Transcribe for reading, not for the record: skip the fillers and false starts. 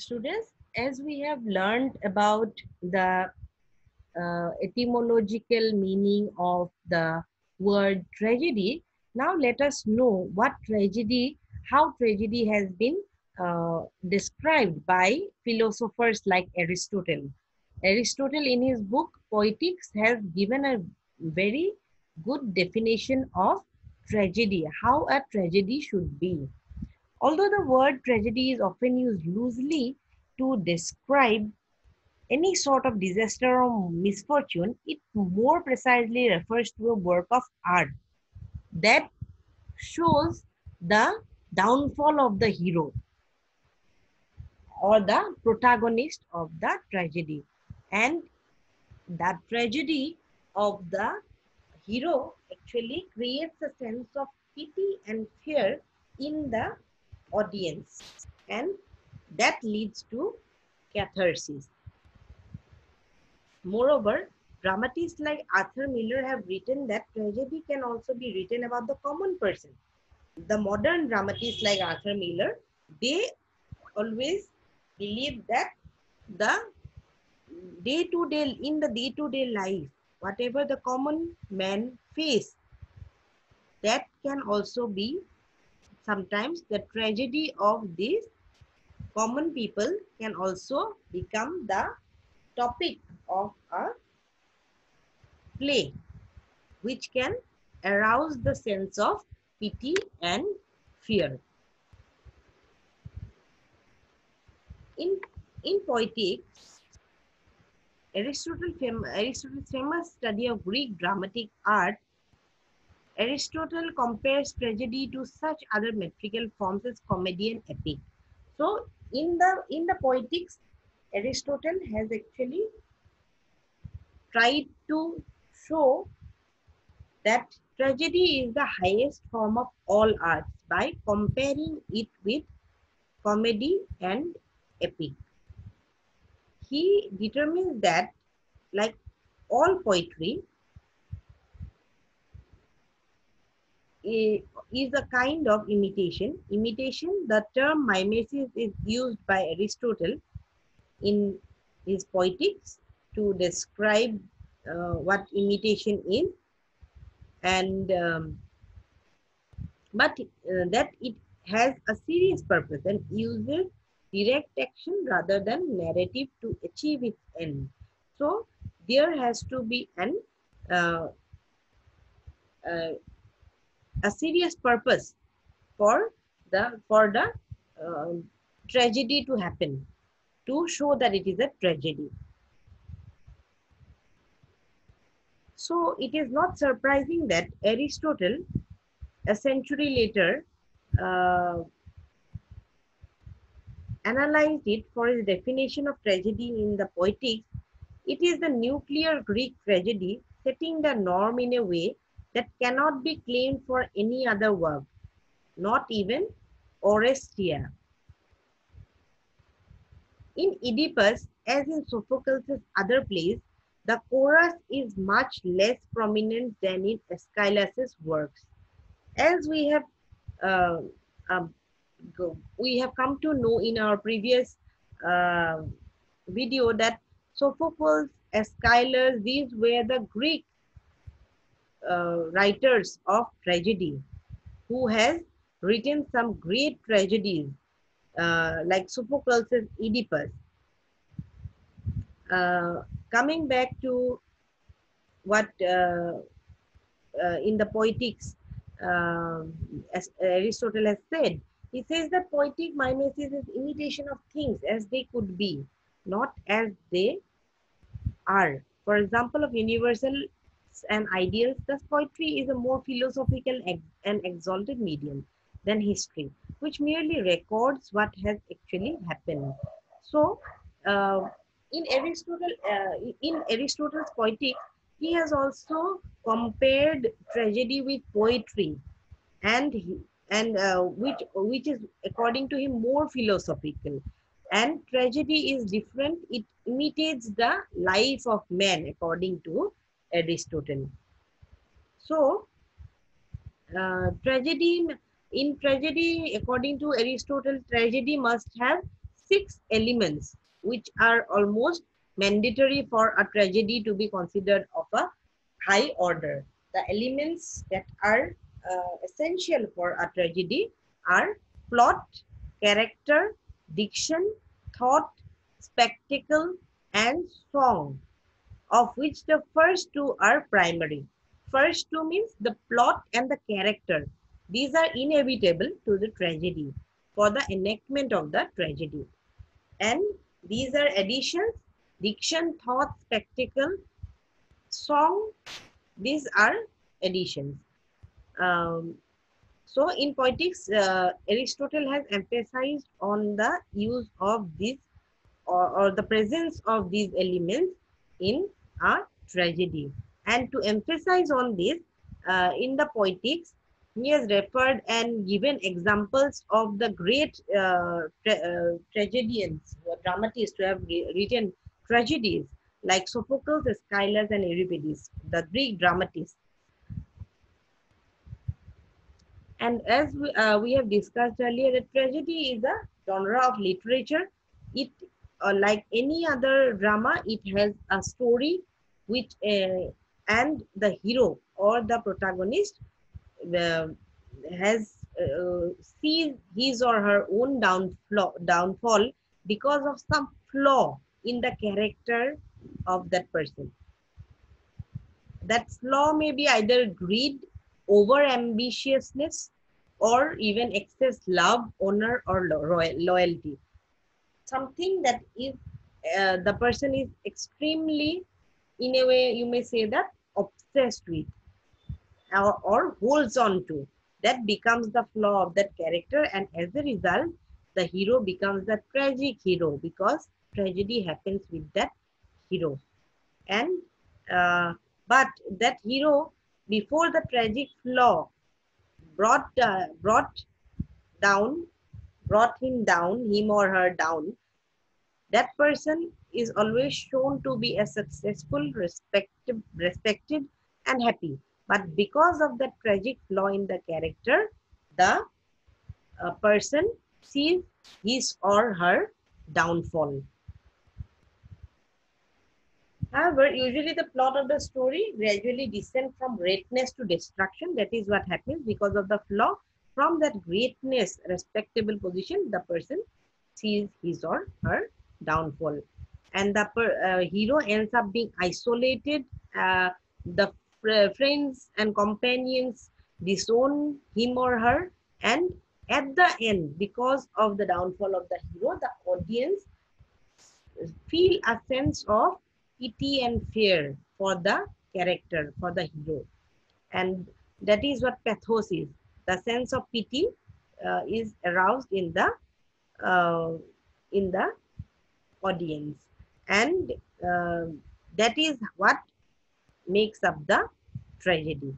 Students, as we have learned about the etymological meaning of the word tragedy, now let us know how tragedy has been described by philosophers like Aristotle. Aristotle, in his book Poetics, has given a very good definition of tragedy, how a tragedy should be. Although the word tragedy is often used loosely to describe any sort of disaster or misfortune, it more precisely refers to a work of art that shows the downfall of the hero or the protagonist of the tragedy. And that tragedy of the hero actually creates a sense of pity and fear in the audience, and that leads to catharsis. Moreover, dramatists like Arthur Miller have written that tragedy can also be written about the common person. The modern dramatists like Arthur Miller, they always believe that the day-to-day life, whatever the common man face, that can also be sometimes the tragedy of these common people can also become the topic of a play, which can arouse the sense of pity and fear. In, in poetics, Aristotle's famous study of Greek dramatic art, Aristotle compares tragedy to such other metrical forms as comedy and epic. So in the poetics, Aristotle has actually tried to show that tragedy is the highest form of all arts by comparing it with comedy and epic. He determines that, like all poetry, is a kind of imitation. Imitation, the term mimesis is used by Aristotle in his Poetics to describe what imitation is, and but that it has a serious purpose and uses direct action rather than narrative to achieve its end. So there has to be uh, uh, a serious purpose for the uh, tragedy to happen, to show that it is a tragedy. So it is not surprising that Aristotle, a century later, uh, analyzed it for his definition of tragedy in the Poetics. It is the nuclear Greek tragedy, setting the norm in a way that cannot be claimed for any other work, not even Oresteia. In Oedipus, as in Sophocles' other plays, the chorus is much less prominent than in Aeschylus's works. As uh, um, we have come to know in our previous uh, video that Sophocles, Aeschylus, these were the Greek writers of tragedy who has written some great tragedies like Sophocles' Oedipus. Coming back to what in the Poetics, as Aristotle has said, he says that poetic mimesis is imitation of things as they could be, not as they are. For example, of universal and ideals, thus poetry is a more philosophical and exalted medium than history, which merely records what has actually happened. So, uh, in Aristotle's Poetics, he has also compared tragedy with poetry, and which is according to him more philosophical. And tragedy is different; it imitates the life of man according to Aristotle. So, tragedy, in tragedy, according to Aristotle, tragedy must have 6 elements which are almost mandatory for a tragedy to be considered of a high order. The elements that are essential for a tragedy are plot, character, diction, thought, spectacle, and song, of which the first two are primary. First two means the plot and the character. These are inevitable to the tragedy for the enactment of the tragedy. And these are additions, diction, thought, spectacle, song. These are additions. Um, so in poetics, Aristotle has emphasized on the use of this or the presence of these elements in a tragedy. And to emphasize on this, in the poetics, he has referred and given examples of the great tragedians, dramatists who have written tragedies like Sophocles, Aeschylus, and Euripides, the Greek dramatists. And as we have discussed earlier, the tragedy is a genre of literature. It, like any other drama, it has a story which, and the hero or the protagonist uh, has sees his or her own downfall because of some flaw in the character of that person. That flaw may be either greed, over ambitiousness, or even excess love, honor, or loyalty. Something that is the person is extremely, in a way, you may say that obsessed with or holds on to. That becomes the flaw of that character, and as a result, the hero becomes the tragic hero because tragedy happens with that hero. And but that hero, before the tragic flaw brought down brought him or her down, that person is always shown to be a successful, respected and happy. But because of the tragic flaw in the character, the person sees his or her downfall. However, usually the plot of the story gradually descends from greatness to destruction. That is what happens because of the flaw. From that greatness, respectable position, the person sees his or her downfall. And the hero ends up being isolated. The friends and companions disown him or her. And at the end, because of the downfall of the hero, the audience feel a sense of pity and fear for the character, for the hero. And that is what pathos is. The sense of pity is aroused uh, in the audience. And that is what makes up the tragedy.